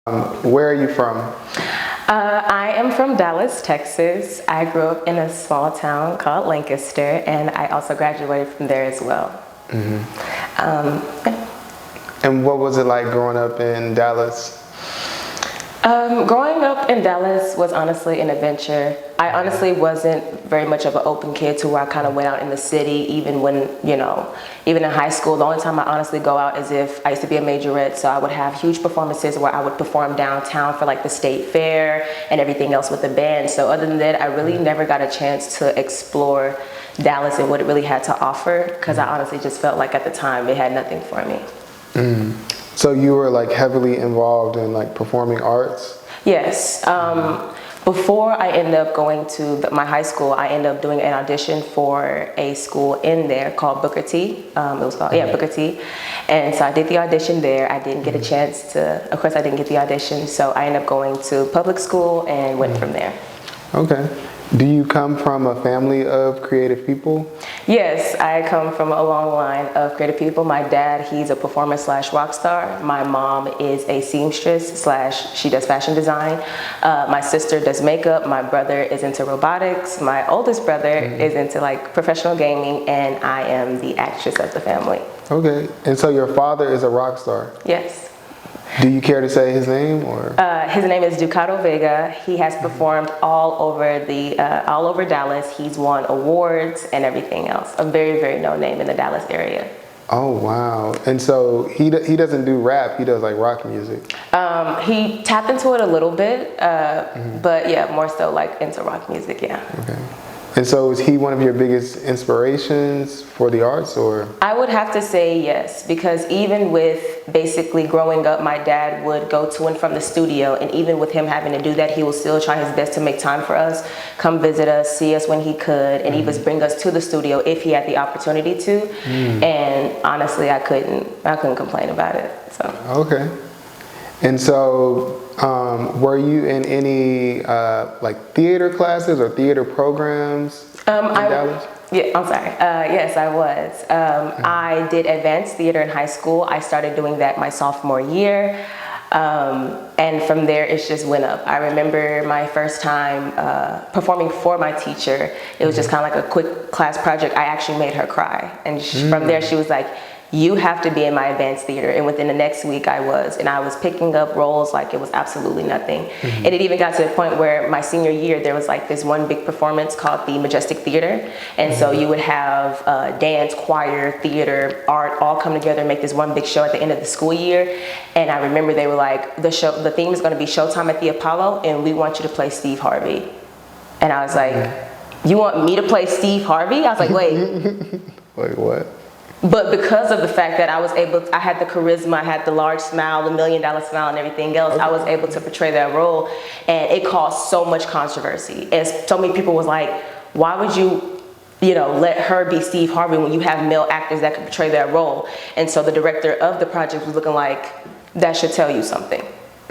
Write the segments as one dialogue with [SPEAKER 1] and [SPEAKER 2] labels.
[SPEAKER 1] Where are you from?
[SPEAKER 2] I am from Dallas, Texas. I grew up in a small town called Lancaster, and I also graduated from there as well.
[SPEAKER 1] And what was it like growing up in Dallas?
[SPEAKER 2] Growing up in Dallas was honestly an adventure. I honestly wasn't very much of an open kid to where I kind of went out in the city, even when, even in high school. The only time I honestly go out is if I used to be a majorette, so I would have huge performances where I would perform downtown for like the state fair and everything else with the band. So other than that, I really never got a chance to explore Dallas and what it really had to offer, because I honestly just felt like at the time it had nothing for me.
[SPEAKER 1] So you were like heavily involved in like performing arts?
[SPEAKER 2] Yes. Before I ended up going to my high school, I ended up doing an audition for a school in there called Booker T. It was called, Booker T. And so I did the audition there. I didn't get a chance to, of course I didn't get the audition, so I ended up going to public school and went from there.
[SPEAKER 1] Okay. Do you come from a family of creative people?
[SPEAKER 2] Yes, I come from a long line of creative people. My dad, he's a performer slash rock star. My mom is a seamstress slash she does fashion design. My sister does makeup. My brother is into robotics. My oldest brother is into like professional gaming, and I am the actress of the family.
[SPEAKER 1] Okay. And so your father is a rock star?
[SPEAKER 2] Yes.
[SPEAKER 1] Do you care to say his name or?
[SPEAKER 2] His name is Ducato Vega. He has performed all over Dallas. He's won awards and everything else. A very, very known name in the Dallas area.
[SPEAKER 1] Oh wow! And so he doesn't do rap. He does like rock music.
[SPEAKER 2] He tapped into it a little bit, but yeah, more so like into rock music. Yeah.
[SPEAKER 1] Okay. And so is he one of your biggest inspirations for the arts, or?
[SPEAKER 2] I would have to say yes, because even with basically growing up, my dad would go to and from the studio, and even with him having to do that, he will still try his best to make time for us, come visit us, see us when he could, and even bring us to the studio if he had the opportunity to. And honestly, I couldn't complain about it. So.
[SPEAKER 1] Okay. And so, were you in any like theater classes or theater programs in Dallas?
[SPEAKER 2] Yeah, I'm sorry. Yes, I was. I did advanced theater in high school. I started doing that my sophomore year. And from there, it just went up. I remember my first time performing for my teacher. It was just kind of like a quick class project. I actually made her cry. And from there, she was like, "You have to be in my advanced theater." And within the next week I was picking up roles like it was absolutely nothing. And it even got to the point where my senior year, there was like this one big performance called the Majestic Theater. And so you would have dance, choir, theater, art, all come together and make this one big show at the end of the school year. And I remember they were like, the theme is gonna be Showtime at the Apollo, and we want you to play Steve Harvey. And I was like, "You want me to play Steve Harvey?" I was like, "Wait."
[SPEAKER 1] Wait, what?
[SPEAKER 2] But because of the fact that I had the charisma, I had the large smile, the $1 million smile and everything else, I was able to portray that role, and it caused so much controversy. And so many people was like, "Why would you let her be Steve Harvey when you have male actors that can portray that role?" And so the director of the project was looking like, "That should tell you something."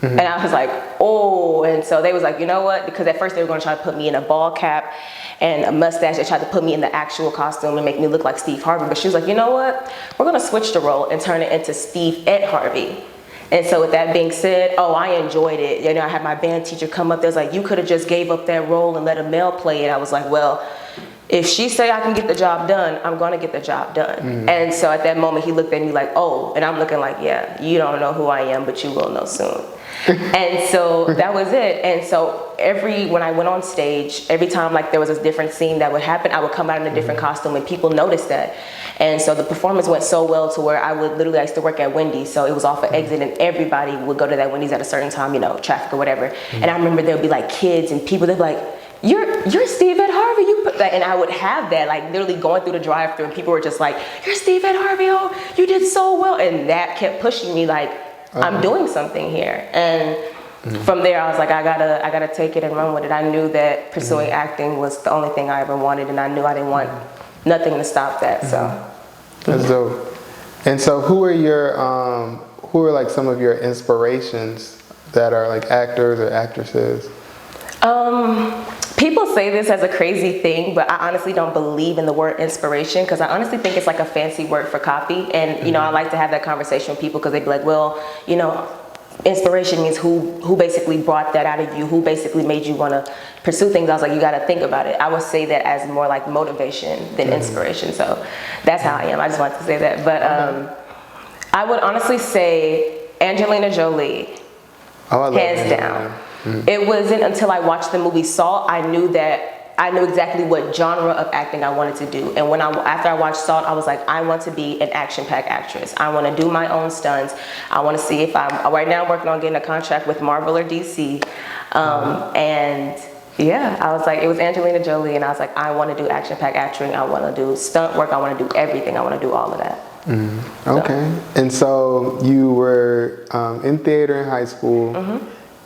[SPEAKER 2] And I was like, "Oh," and so they was like, "You know what?" Because at first they were gonna try to put me in a ball cap and a mustache. They tried to put me in the actual costume and make me look like Steve Harvey. But she was like, "You know what? We're gonna switch the role and turn it into Steve Ed Harvey." And so with that being said, I enjoyed it. I had my band teacher come up there, was like, "You could have just gave up that role and let a male play it." I was like, "Well, if she say I can get the job done, I'm gonna get the job done." And so at that moment he looked at me like, "Oh," and I'm looking like, "Yeah, you don't know who I am, but you will know soon." And so that was it. And so when I went on stage, every time like there was a different scene that would happen, I would come out in a different costume, and people noticed that. And so the performance went so well to where I used to work at Wendy's, so it was off of Exit, and everybody would go to that Wendy's at a certain time, traffic or whatever. And I remember there would be like kids and people, they'd be like, You're Steve Ed Harvey, you put that," and I would have that, like literally going through the drive-thru, and people were just like, "You're Steve Ed Harvey, oh, you did so well," and that kept pushing me like, I'm doing something here. And from there I was like, I gotta take it and run with it. I knew that pursuing acting was the only thing I ever wanted, and I knew I didn't want nothing to stop that. So
[SPEAKER 1] that's dope. And so who are like some of your inspirations that are like actors or actresses?
[SPEAKER 2] People say this as a crazy thing, but I honestly don't believe in the word inspiration, because I honestly think it's like a fancy word for copy. And I like to have that conversation with people, because they'd be like, "Well, inspiration means who basically brought that out of you, who basically made you want to pursue things. I was like, you got to think about it. I would say that as more like motivation than inspiration. So that's how I am. I just wanted to say that. But I would honestly say Angelina Jolie, hands down. It wasn't until I watched the movie Salt I knew exactly what genre of acting I wanted to do. And after I watched Salt, I was like, I want to be an action-packed actress. I want to do my own stunts. I want to see if right now I'm working on getting a contract with Marvel or DC. And yeah, I was like, it was Angelina Jolie, and I was like, I want to do action-packed acting. I want to do stunt work. I want to do everything. I want to do all of that.
[SPEAKER 1] Okay. And so you were in theater in high school.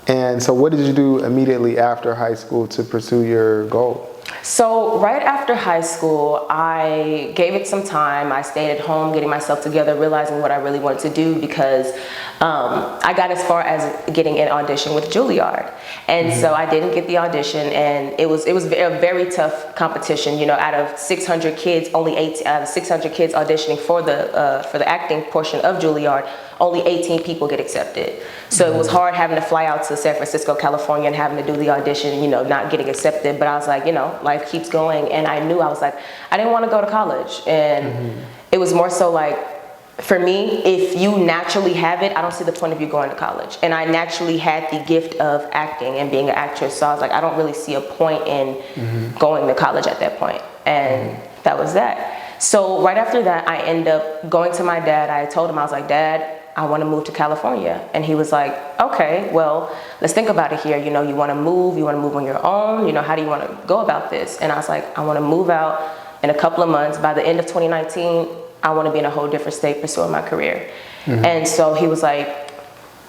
[SPEAKER 1] And so what did you do immediately after high school to pursue your goal?
[SPEAKER 2] So right after high school, I gave it some time. I stayed at home getting myself together, realizing what I really wanted to do, because I got as far as getting an audition with Juilliard. And so I didn't get the audition, and it was a very tough competition. You know, out of 600 kids, only 8 out of 600 kids auditioning for the acting portion of Juilliard, only 18 people get accepted. So it was hard having to fly out to San Francisco, California, and having to do the audition, you know, not getting accepted. But I was like, you know, life keeps going. And I knew, I was like, I didn't want to go to college. And it was more so like, for me, if you naturally have it, I don't see the point of you going to college. And I naturally had the gift of acting and being an actress. So I was like, I don't really see a point in going to college at that point. And that was that. So right after that, I ended up going to my dad. I told him, I was like, Dad, I want to move to California. And he was like, okay, well, let's think about it here. You know, you want to move on your own. You know, how do you want to go about this? And I was like, I want to move out in a couple of months. By the end of 2019, I want to be in a whole different state pursuing my career. And so he was like,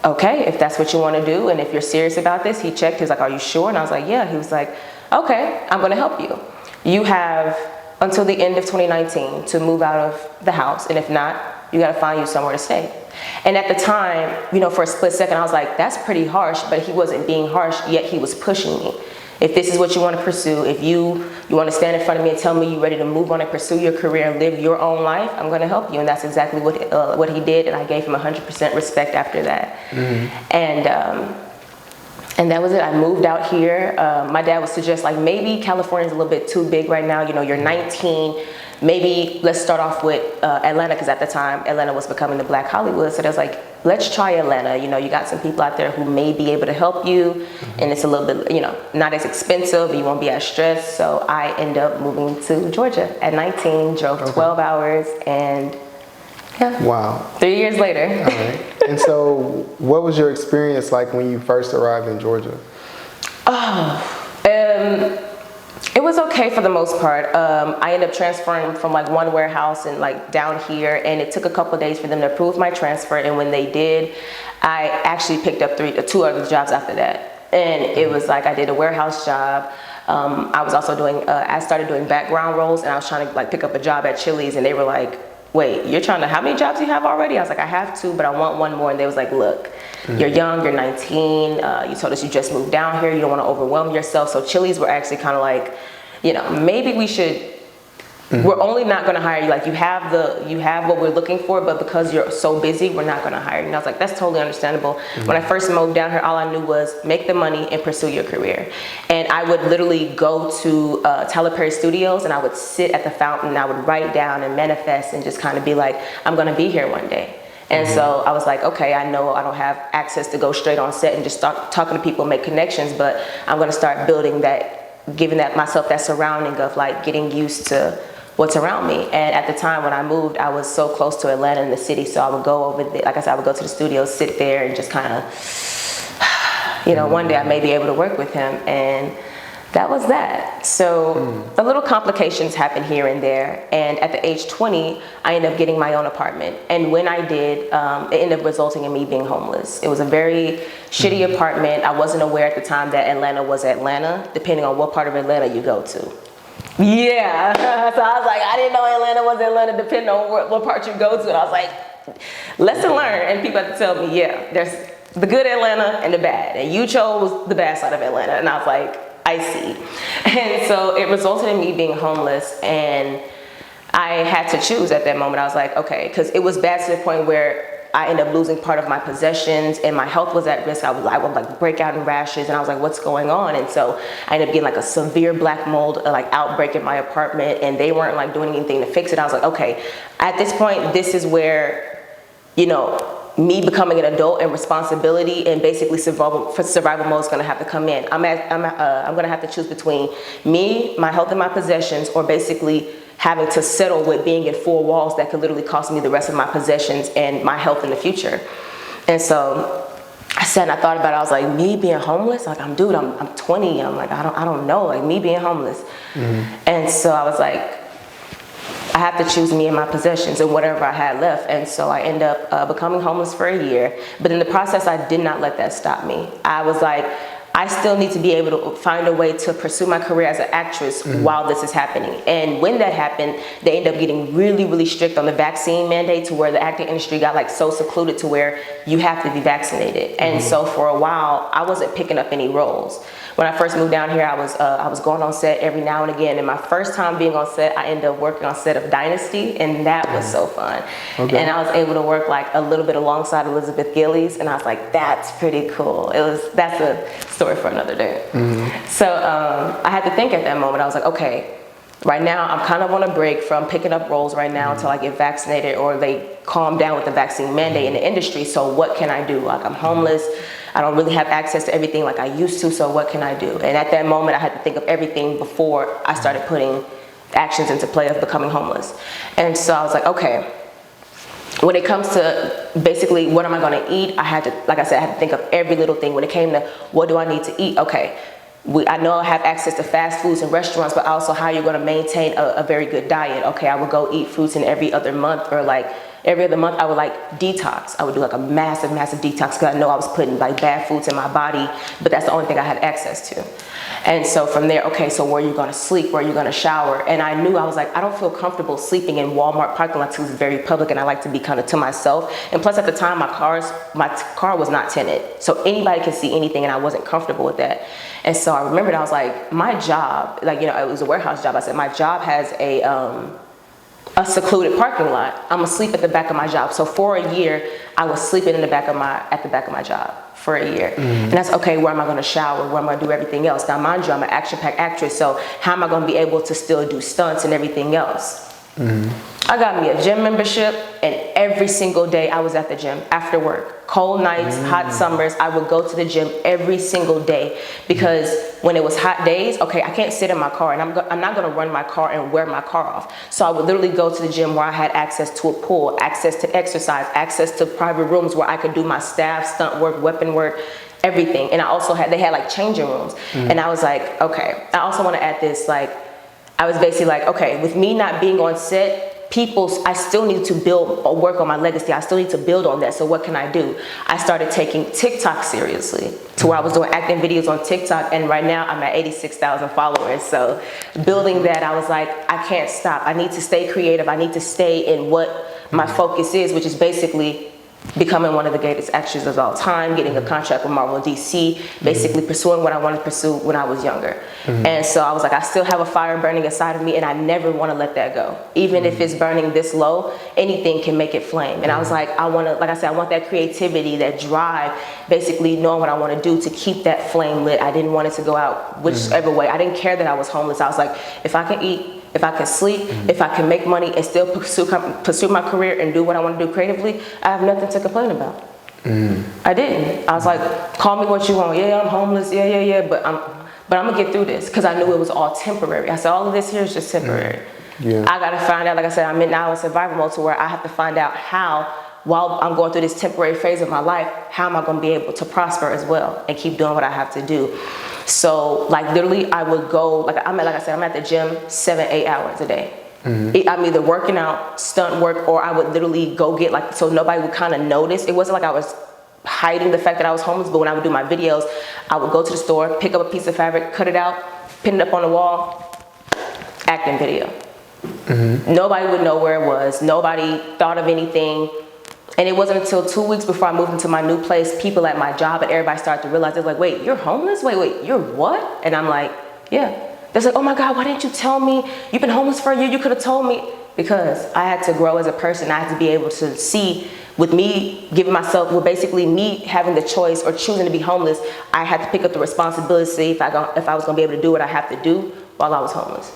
[SPEAKER 2] okay, if that's what you want to do, and if you're serious about this, he checked. He was like, are you sure? And I was like, yeah. He was like, okay, I'm going to help you. You have until the end of 2019 to move out of the house. And if not, you got to find you somewhere to stay. And at the time, you know, for a split second, I was like, that's pretty harsh, but he wasn't being harsh, yet he was pushing me. If this is what you want to pursue, if you want to stand in front of me and tell me you're ready to move on and pursue your career and live your own life, I'm going to help you. And that's exactly what he did, and I gave him 100% respect after that. And that was it. I moved out here. My dad would suggest, like, maybe California's a little bit too big right now. You know, you're 19. Maybe let's start off with Atlanta, because at the time, Atlanta was becoming the Black Hollywood. So there's like, let's try Atlanta. You know, you got some people out there who may be able to help you, and it's a little bit, you know, not as expensive, you won't be as stressed. So I ended up moving to Georgia at 19, drove 12 hours, and yeah. Wow. 3 years later.
[SPEAKER 1] All right. And so what was your experience like when you first arrived in Georgia?
[SPEAKER 2] It was okay for the most part. I ended up transferring from like one warehouse and like down here, and it took a couple of days for them to approve my transfer. And when they did, I actually picked up 2 other jobs after that. And it was like, I did a warehouse job. I was also doing, I started doing background roles, and I was trying to like pick up a job at Chili's, and they were like, wait, you're trying to, how many jobs you have already? I was like, I have 2, but I want 1 more. And they was like, look, you're young, you're 19. You told us you just moved down here. You don't want to overwhelm yourself. So Chili's were actually kind of like, you know, maybe we should, we're only not going to hire you. Like, you have what we're looking for, but because you're so busy, we're not going to hire you. And I was like, that's totally understandable. When I first moved down here, all I knew was make the money and pursue your career. And I would literally go to Tyler Perry Studios, and I would sit at the fountain, and I would write down and manifest and just kind of be like, I'm going to be here one day. And so I was like, okay, I know I don't have access to go straight on set and just start talking to people, make connections, but I'm going to start building that, giving that myself that surrounding of like getting used to what's around me. And at the time when I moved, I was so close to Atlanta in the city, so I would go over there, like I said, I would go to the studio, sit there, and just kind of, you know, one day I may be able to work with him. And that was that. So a little complications happened here and there. And at the age 20, I ended up getting my own apartment. And when I did, it ended up resulting in me being homeless. It was a very shitty apartment. I wasn't aware at the time that Atlanta was Atlanta, depending on what part of Atlanta you go to. Yeah, so I was like, I didn't know Atlanta was Atlanta, depending on what part you go to. And I was like, lesson learned. And people had to tell me, yeah, there's the good Atlanta and the bad. And you chose the bad side of Atlanta. And I was like, I see. And so it resulted in me being homeless, and I had to choose at that moment. I was like, okay, because it was bad to the point where I ended up losing part of my possessions and my health was at risk. I would like break out in rashes, and I was like, what's going on? And so I ended up getting like a severe black mold like outbreak in my apartment, and they weren't like doing anything to fix it. I was like, okay, at this point, this is where, you know, me becoming an adult and responsibility and basically survival mode is going to have to come in. I'm going to have to choose between me, my health, and my possessions, or basically having to settle with being in four walls that could literally cost me the rest of my possessions and my health in the future. And so I sat and I thought about it. I was like, me being homeless? Like, I'm 20. I'm like, I don't know. Like, me being homeless. And so I was like, I have to choose me and my possessions and whatever I had left. And so I ended up becoming homeless for a year. But in the process, I did not let that stop me. I was like, I still need to be able to find a way to pursue my career as an actress while this is happening. And when that happened, they ended up getting really, really strict on the vaccine mandate, to where the acting industry got like so secluded to where you have to be vaccinated. And so for a while, I wasn't picking up any roles. When I first moved down here, I was going on set every now and again. And my first time being on set, I ended up working on set of Dynasty, and that was so fun. Okay. And I was able to work like a little bit alongside Elizabeth Gillies, and I was like, that's pretty cool. That's a story for another day. So I had to think at that moment. I was like, okay, right now I'm kind of on a break from picking up roles right now until I get vaccinated or they calm down with the vaccine mandate in the industry. So what can I do? Like, I'm homeless. I don't really have access to everything like I used to, so what can I do? And at that moment, I had to think of everything before I started putting actions into play of becoming homeless. And so I was like, okay, when it comes to basically what am I going to eat, I had to, like I said, I had to think of every little thing. When it came to what do I need to eat, okay, I know I have access to fast foods and restaurants, but also how you're going to maintain a very good diet. Okay, I would go eat fruits in every other month, or like every other month I would like detox. I would do like a massive detox, because I know I was putting like bad foods in my body, but that's the only thing I had access to. And so from there, okay, so where are you going to sleep? Where are you going to shower? And I knew, I was like, I don't feel comfortable sleeping in Walmart parking lots, because it's very public and I like to be kind of to myself. And plus at the time, my car was not tinted, so anybody can see anything, and I wasn't comfortable with that. And so I remembered, I was like, my job, like, you know, it was a warehouse job. I said, my job has a secluded parking lot. I'm asleep at the back of my job. So for a year, I was sleeping at the back of my job for a year. And that's okay, where am I going to shower? Where am I going to do everything else? Now, mind you, I'm an action-packed actress, so how am I going to be able to still do stunts and everything else? I got me a gym membership, and every single day I was at the gym after work. Cold nights, hot summers, I would go to the gym every single day, because when it was hot days, okay, I can't sit in my car, and I'm not going to run my car and wear my car off. So I would literally go to the gym where I had access to a pool, access to exercise, access to private rooms where I could do my staff, stunt work, weapon work, everything. And I also they had like changing rooms. And I was like, okay, I also want to add this, like, I was basically like, okay, with me not being on set, I still need to build or work on my legacy. I still need to build on that. So what can I do? I started taking TikTok seriously, to where I was doing acting videos on TikTok, and right now I'm at 86,000 followers. So building that, I was like, I can't stop. I need to stay creative. I need to stay in what my focus is, which is basically becoming one of the greatest actors of all time, getting a contract with Marvel and DC, basically pursuing what I wanted to pursue when I was younger. And so I was like, I still have a fire burning inside of me, and I never want to let that go. Even if it's burning this low, anything can make it flame. And I was like, I want that creativity, that drive, basically knowing what I want to do to keep that flame lit. I didn't want it to go out whichever way. I didn't care that I was homeless. I was like, if I can eat, if I can sleep, if I can make money and still pursue my career and do what I want to do creatively, I have nothing to complain about. I didn't. I was like, call me what you want. Yeah, I'm homeless. Yeah. But I'm gonna get through this, because I knew it was all temporary. I said, all of this here is just temporary. I gotta find out, like I said, I'm now in survival mode, to where I have to find out how, while I'm going through this temporary phase of my life, how am I gonna be able to prosper as well and keep doing what I have to do. So like literally I would go, like I said, I'm at the gym 7-8 hours a day. I'm either working out, stunt work, or I would literally go get like, so nobody would kind of notice. It wasn't like I was hiding the fact that I was homeless, but when I would do my videos, I would go to the store, pick up a piece of fabric, cut it out, pin it up on the wall, acting video. Nobody would know where it was. Nobody thought of anything. And it wasn't until 2 weeks before I moved into my new place, people at my job and everybody started to realize, they're like, wait, you're homeless? Wait, you're what? And I'm like, yeah. They're like, oh my God, why didn't you tell me? You've been homeless for a year, you could have told me. Because I had to grow as a person. I had to be able to see with me giving myself, well, basically me having the choice or choosing to be homeless, I had to pick up the responsibility if I was going to be able to do what I have to do while I was homeless.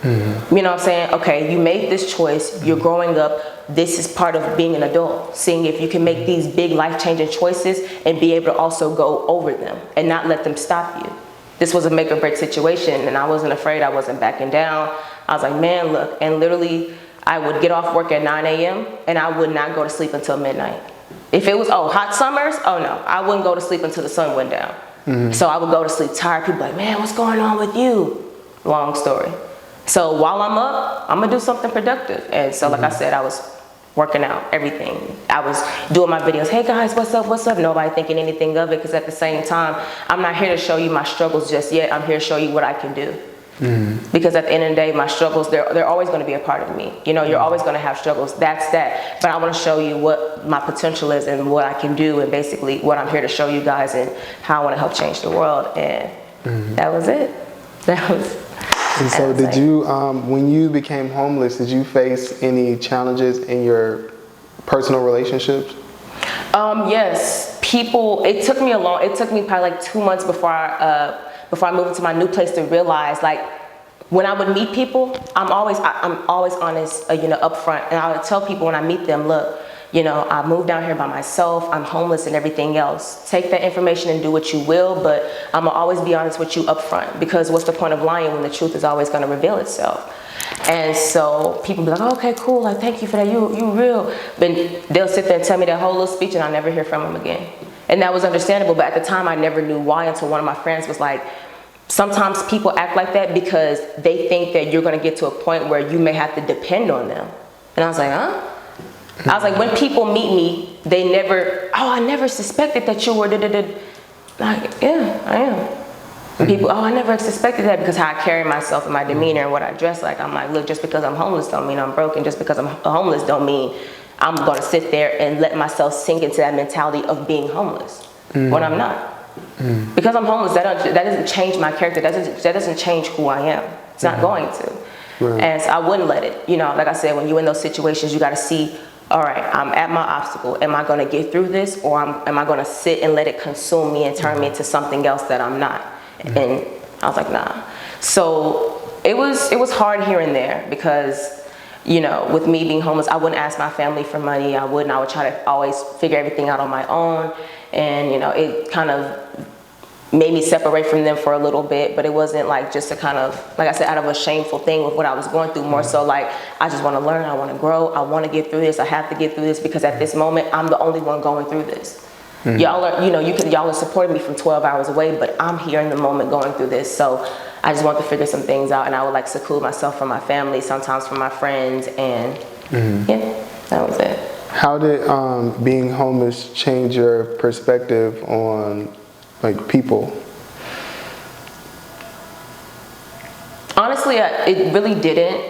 [SPEAKER 2] Mm-hmm. You know what I'm saying? Okay, you made this choice, you're growing up, this is part of being an adult, seeing if you can make these big life-changing choices and be able to also go over them and not let them stop you. This was a make or break situation, and I wasn't afraid, I wasn't backing down. I was like, man, look, and literally I would get off work at 9 a.m. and I would not go to sleep until midnight. If it was, hot summers, no, I wouldn't go to sleep until the sun went down. Mm-hmm. So I would go to sleep tired. People like, man, what's going on with you? Long story. So while I'm up, I'm gonna do something productive. And so, like I said, I was working out, everything. I was doing my videos. Hey guys, what's up, what's up? Nobody thinking anything of it, because at the same time, I'm not here to show you my struggles just yet. I'm here to show you what I can do. Mm-hmm. Because at the end of the day, my struggles, they're always going to be a part of me. You know, you're always going to have struggles. That's that. But I want to show you what my potential is and what I can do, and basically what I'm here to show you guys and how I want to help change the world. And that was it.
[SPEAKER 1] And so did you, when you became homeless, did you face any challenges in your personal relationships?
[SPEAKER 2] Yes. It took me probably like 2 months before I moved into my new place to realize, like, when I would meet people, I'm always honest, upfront, and I would tell people when I meet them, look, I moved down here by myself, I'm homeless and everything else. Take that information and do what you will, but I'm gonna always be honest with you upfront, because what's the point of lying when the truth is always gonna reveal itself? And so people be like, oh, okay, cool, like, thank you for that, you real. But they'll sit there and tell me that whole little speech and I'll never hear from them again. And that was understandable, but at the time I never knew why, until one of my friends was like, sometimes people act like that because they think that you're gonna get to a point where you may have to depend on them. And I was like, huh? I was like, when people meet me, they never, I never suspected that you were da-da-da. Like, yeah, I am. And people, I never suspected that, because how I carry myself and my demeanor and what I dress like. I'm like, look, just because I'm homeless don't mean I'm broken. Just because I'm homeless don't mean I'm gonna sit there and let myself sink into that mentality of being homeless when I'm not. Because I'm homeless, that doesn't change my character. That doesn't change who I am. It's not going to. Right. And so I wouldn't let it. Like I said, when you're in those situations, you got to see, all right, I'm at my obstacle. Am I going to get through this, or am I going to sit and let it consume me and turn me into something else that I'm not? And I was like, nah. So it was hard here and there, because with me being homeless, I wouldn't ask my family for money. I would try to always figure everything out on my own. And, it kind of made me separate from them for a little bit, but it wasn't like just a kind of, like I said, out of a shameful thing with what I was going through. More so like, I just want to learn, I want to grow, I want to get through this, I have to get through this, because at this moment, I'm the only one going through this. Y'all are, y'all are supporting me from 12 hours away, but I'm here in the moment going through this. So I just want to figure some things out, and I would like seclude myself from my family, sometimes from my friends, and yeah, that was it.
[SPEAKER 1] How did being homeless change your perspective on, like, people?
[SPEAKER 2] Honestly, it really didn't.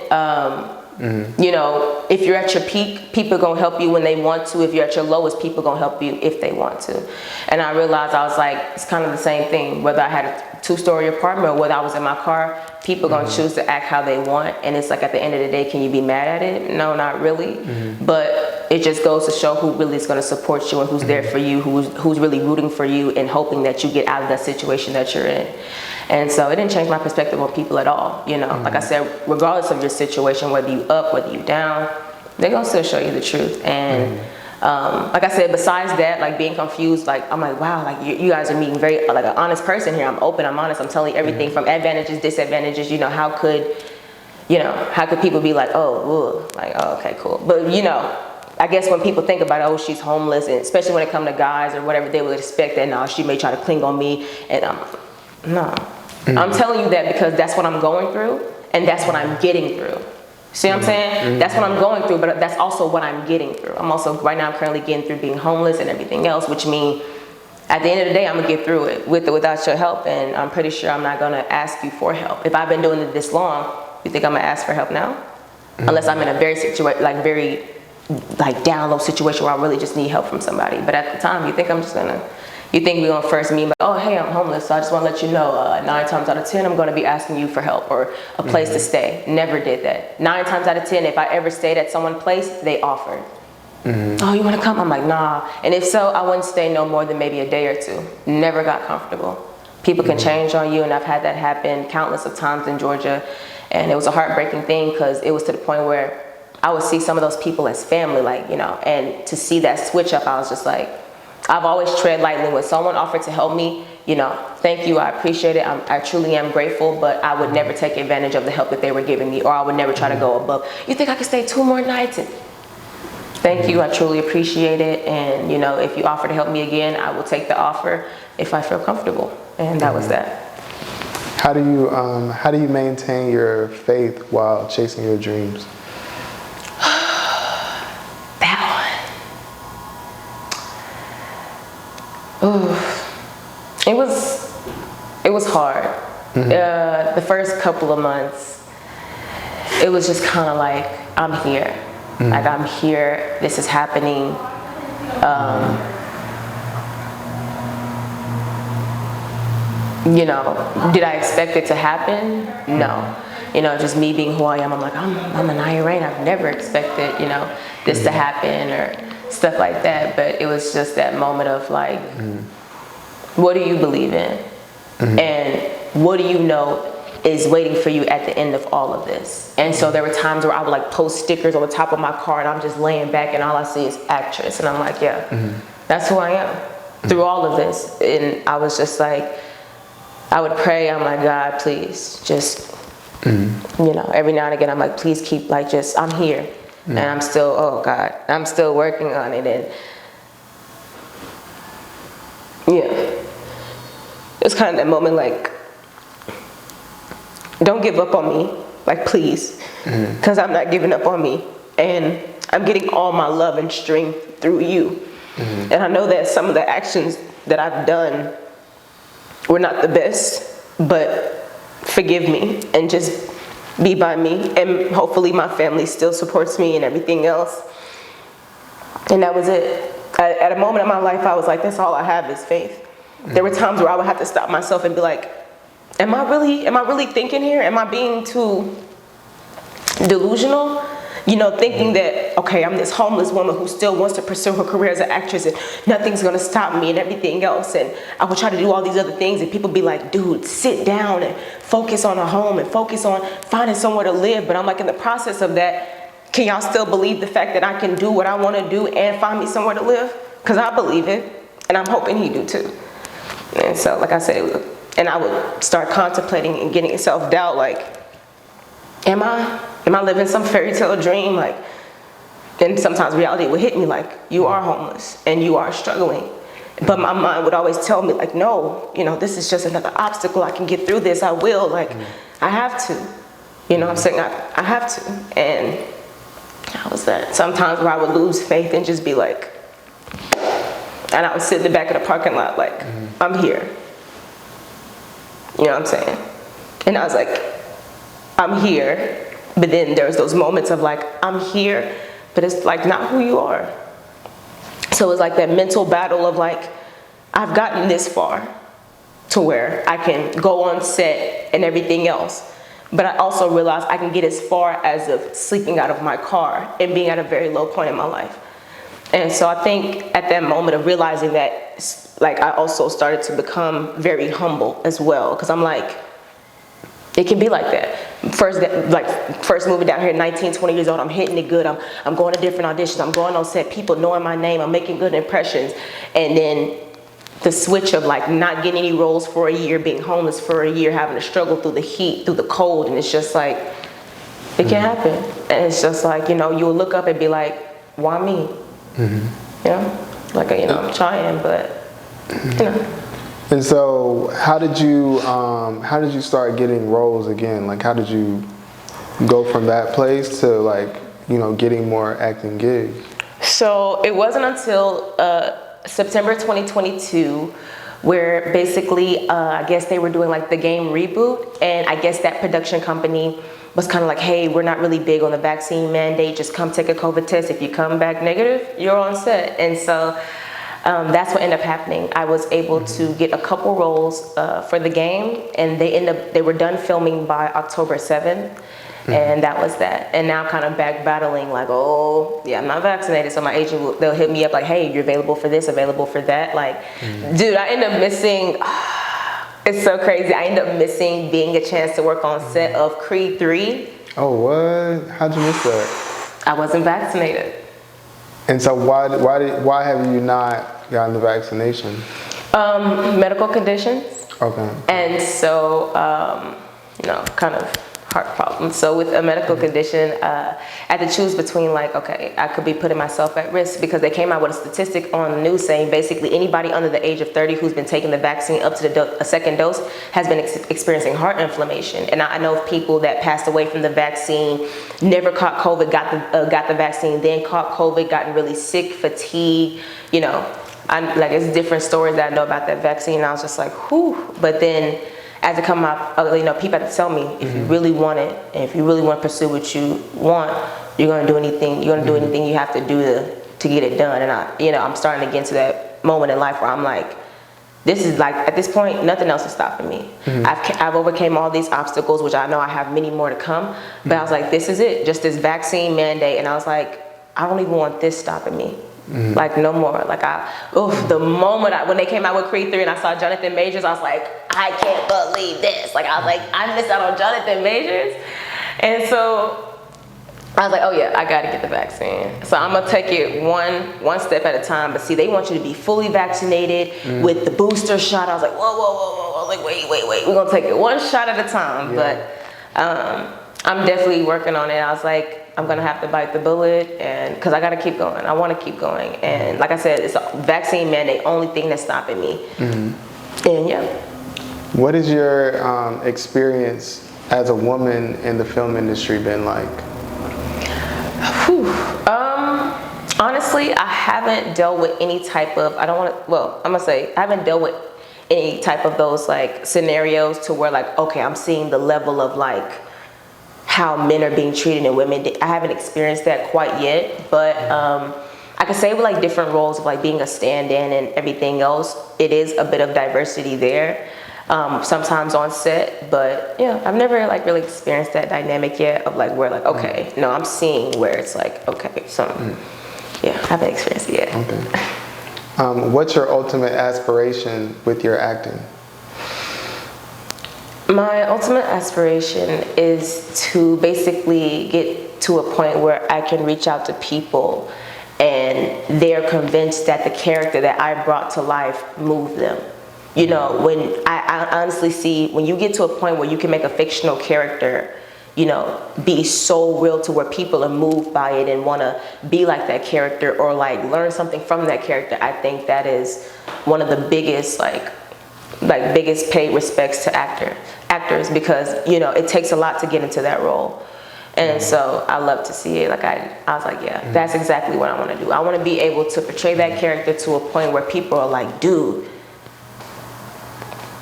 [SPEAKER 2] If you're at your peak, people are gonna help you when they want to. If you're at your lowest, people are gonna help you if they want to. And I realized, I was like, it's kind of the same thing. Whether I had a 2-story apartment or whether I was in my car, people are gonna choose to act how they want. And it's like, at the end of the day, can you be mad at it? No, not really. But it just goes to show who really is gonna support you and who's there for you, who's really rooting for you and hoping that you get out of that situation that you're in. And so it didn't change my perspective on people at all. Like I said, regardless of your situation, whether you up, whether you down, they're gonna still show you the truth. And like I said, besides that, like being confused, like I'm like, wow, like you guys are meeting very like an honest person here. I'm open, I'm honest, I'm telling you everything from advantages, disadvantages. How could people be like, oh, ugh, like, oh, okay, cool. But I guess when people think about, oh, she's homeless, and especially when it comes to guys or whatever, they would expect that now she may try to cling on me, and no. I'm telling you that because that's what I'm going through, and that's what I'm getting through. See what I'm saying? That's what I'm going through, but that's also what I'm getting through. Right now I'm currently getting through being homeless and everything else, which means at the end of the day, I'm gonna get through it with or without your help, and I'm pretty sure I'm not gonna ask you for help. If I've been doing it this long, you think I'm gonna ask for help now? Unless I'm in a very down low situation where I really just need help from somebody. But at the time, you think we're gonna first meet, like, oh, hey, I'm homeless, so I just wanna let you know, 9 times out of 10, I'm gonna be asking you for help or a place to stay. Never did that. 9 times out of 10, if I ever stayed at someone's place, they offered. Oh, you want to come? I'm like, nah. And if so, I wouldn't stay no more than maybe a day or two. Never got comfortable. People can change on you, and I've had that happen countless of times in Georgia. And it was a heartbreaking thing because it was to the point where I would see some of those people as family, like, you know, and to see that switch up, I was just like, I've always tread lightly. When someone offered to help me, you know, thank you, I appreciate it. I truly am grateful, but I would never take advantage of the help that they were giving me, or I would never try to go above. You think I could stay 2 more nights? And thank you, I truly appreciate it. And, you know, if you offer to help me again, I will take the offer if I feel comfortable. And that was that.
[SPEAKER 1] How do you maintain your faith while chasing your dreams?
[SPEAKER 2] That one. Ooh. It was hard. The first couple of months, it was just kind of like, I'm here. Like, I'm here, this is happening. You know, did I expect it to happen? No. You know, just me being who I am, I'm like, I'm Aniyah Raine. I've never expected, you know, this to happen or stuff like that. But it was just that moment of like, what do you believe in? And what do you know is waiting for you at the end of all of this? And so there were times where I would like post stickers on the top of my car and I'm just laying back and all I see is actress. And I'm like, yeah, that's who I am through all of this. And I was just like, I would pray, I'm like, God, please, just, you know, every now and again, I'm like, please keep, like, just, I'm here. And I'm still, oh God, I'm still working on it. And yeah, it's kind of that moment, like, don't give up on me, like, please, because I'm not giving up on me. And I'm getting all my love and strength through you. And I know that some of the actions that I've done were not the best, but forgive me and just be by me. And hopefully my family still supports me and everything else. And that was it. At a moment in my life, I was like, that's all I have is faith. There were times where I would have to stop myself and be like, am I really thinking here? Am I being too delusional? You know, thinking that, okay, I'm this homeless woman who still wants to pursue her career as an actress and nothing's gonna stop me and everything else. And I would try to do all these other things and people be like, dude, sit down and focus on a home and focus on finding somewhere to live. But I'm like, in the process of that, can y'all still believe the fact that I can do what I wanna do and find me somewhere to live? Because I believe it, and I'm hoping he do too. And so, like I said, and I would start contemplating and getting self-doubt, like, am I living some fairy tale dream? Like, and sometimes reality would hit me like, you are homeless and you are struggling. But my mind would always tell me like, no, you know, this is just another obstacle. I can get through this. I will. Like, I have to. You know what I'm saying? I have to. And how was that? Sometimes where I would lose faith and just be like, and I would sit in the back of the parking lot like, I'm here. You know what I'm saying? And I was like, I'm here, but then there's those moments of like, I'm here, but it's like not who you are. So it's like that mental battle of like, I've gotten this far to where I can go on set and everything else, but I also realize I can get as far as of sleeping out of my car and being at a very low point in my life. And so I think at that moment of realizing that, like, I also started to become very humble as well, because I'm like, it can be like that. First moving down here, 19, 20 years old, I'm hitting it good. I'm going to different auditions. I'm going on set, people knowing my name. I'm making good impressions. And then the switch of like not getting any roles for a year, being homeless for a year, having to struggle through the heat, through the cold. And it's just like, it can happen. And it's just like, you know, you'll look up and be like, why me? You know, like, you know, I'm trying, but, you know.
[SPEAKER 1] And so, how did you start getting roles again? Like, how did you go from that place to, like, you know, getting more acting gigs?
[SPEAKER 2] So it wasn't until September 2022 where basically, I guess they were doing like the game reboot, and I guess that production company was kind of like, hey, we're not really big on the vaccine mandate, just come take a COVID test. If you come back negative, you're on set. And so that's what ended up happening. I was able to get a couple roles for the game, and they were done filming by October 7th. And that was that. And now kind of back battling like, oh, yeah, I'm not vaccinated. So my agent, they'll hit me up like, hey, you're available for this, available for that. Like, dude, I end up missing, it's so crazy. I end up missing being a chance to work on set of Creed 3.
[SPEAKER 1] Oh, what? How'd you miss that?
[SPEAKER 2] I wasn't vaccinated.
[SPEAKER 1] And so why have you not gotten the vaccination?
[SPEAKER 2] Medical conditions.
[SPEAKER 1] Okay.
[SPEAKER 2] And so, kind of heart problems. So with a medical condition, I had to choose between like, okay, I could be putting myself at risk because they came out with a statistic on the news saying basically anybody under the age of 30 who's been taking the vaccine up to a second dose has been experiencing heart inflammation. And I know of people that passed away from the vaccine, never caught COVID, got the vaccine, then caught COVID, gotten really sick, fatigue, it's different stories that I know about that vaccine. And I was just like, whew. But then as it come out, people have to tell me if you really want it, and if you really want to pursue what you want, you're going to do anything. You're going to do anything you have to do to get it done. And I'm starting to get into that moment in life where I'm like, this is like, at this point, nothing else is stopping me. I've overcame all these obstacles, which I know I have many more to come. But I was like, this is it, just this vaccine mandate. And I was like, I don't even want this stopping me. Like no more. Like the moment when they came out with Creed 3 and I saw Jonathan Majors, I was like, I can't believe this. Like I was like, I missed out on Jonathan Majors. And so I was like, oh yeah, I gotta get the vaccine. So I'm gonna take it one step at a time. But see, they want you to be fully vaccinated with the booster shot. I was like, whoa. I was like, wait. We're gonna take it one shot at a time. Yeah. But I'm definitely working on it. I was like, I'm gonna have to bite the bullet, and because I gotta keep going. I want to keep going, and like I said, it's a vaccine mandate. Only thing that's stopping me. And yeah. What
[SPEAKER 1] has your experience as a woman in the film industry been like?
[SPEAKER 2] Honestly, I haven't dealt with any type of. I haven't dealt with any type of those like scenarios to where like, okay, I'm seeing the level of like how men are being treated and women. I haven't experienced that quite yet, but I could say with like different roles of like being a stand-in and everything else, it is a bit of diversity there, sometimes on set, but yeah, I've never like really experienced that dynamic yet of like where like, okay, no, I'm seeing where it's like, okay, I haven't experienced it yet.
[SPEAKER 1] Okay. What's your ultimate aspiration with your acting?
[SPEAKER 2] My ultimate aspiration is to basically get to a point where I can reach out to people and they're convinced that the character that I brought to life moved them. When I honestly see, when you get to a point where you can make a fictional character, be so real to where people are moved by it and want to be like that character or like learn something from that character, I think that is one of the biggest biggest paid respects to actors because it takes a lot to get into that role, and so I love to see it. Like I was like, yeah, that's exactly what I want to do. I want to be able to portray that character to a point where people are like, dude,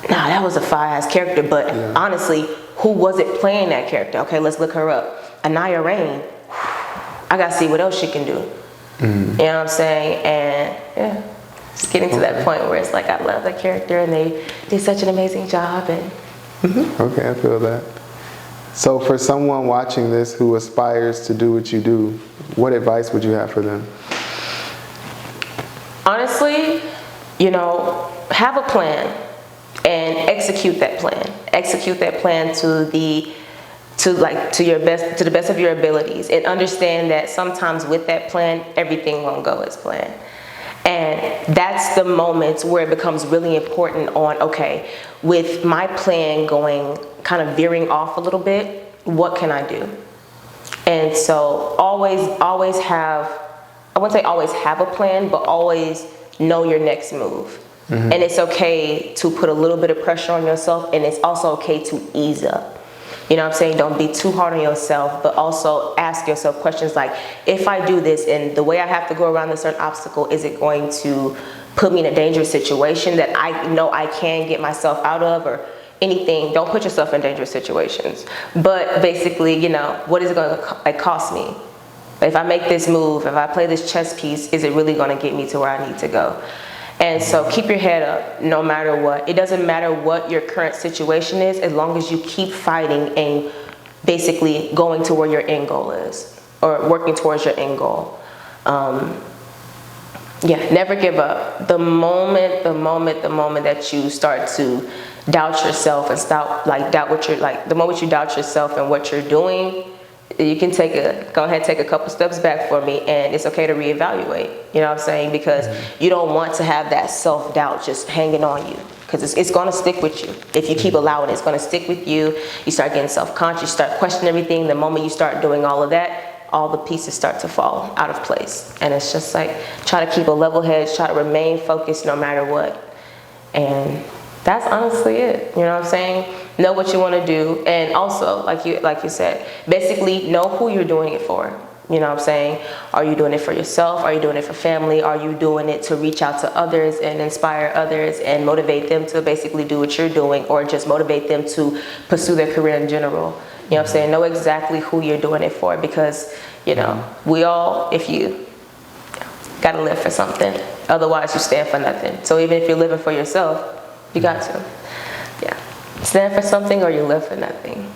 [SPEAKER 2] nah, that was a fire-ass character, but honestly, who was it playing that character? Okay, let's look her up. Aniyah Raine. I gotta see what else she can do. You know what I'm saying? And yeah. Just getting to that point where it's like I love that character and they did such an amazing job and
[SPEAKER 1] Okay, I feel that. So for someone watching this who aspires to do what you do, what advice would you have for them?
[SPEAKER 2] Honestly, have a plan and execute that plan. Execute that plan to the best of your abilities, and understand that sometimes with that plan, everything won't go as planned. And that's the moments where it becomes really important on, okay, with my plan going, kind of veering off a little bit, what can I do? And so always have, I wouldn't say always have a plan, but always know your next move. And it's okay to put a little bit of pressure on yourself, and it's also okay to ease up. You know what I'm saying? Don't be too hard on yourself, but also ask yourself questions like, if I do this and the way I have to go around this certain obstacle, is it going to put me in a dangerous situation that I know I can get myself out of, or anything? Don't put yourself in dangerous situations. But basically, what is it going to cost me? If I make this move, if I play this chess piece, is it really going to get me to where I need to go? And so keep your head up no matter what. It doesn't matter what your current situation is, as long as you keep fighting and basically going to where your end goal is, or working towards your end goal. Yeah, never give up. The moment that you start to doubt yourself and the moment you doubt yourself and what you're doing, you can go ahead and take a couple steps back for me, and it's okay to reevaluate. You know what I'm saying? Because you don't want to have that self-doubt just hanging on you, because it's going to stick with you. If you keep allowing it, it's going to stick with you. You start getting self-conscious, you start questioning everything. The moment you start doing all of that, all the pieces start to fall out of place. And it's just like, try to keep a level head, try to remain focused no matter what. And that's honestly it. You know what I'm saying? Know what you want to do. And also, like you said, basically know who you're doing it for. You know what I'm saying? Are you doing it for yourself? Are you doing it for family? Are you doing it to reach out to others and inspire others and motivate them to basically do what you're doing, or just motivate them to pursue their career in general? You know what I'm saying? Know exactly who you're doing it for, because, you know, we all, if you gotta live for something, otherwise you stand for nothing. So even if you're living for yourself, you got to, stand for something, or you live for nothing.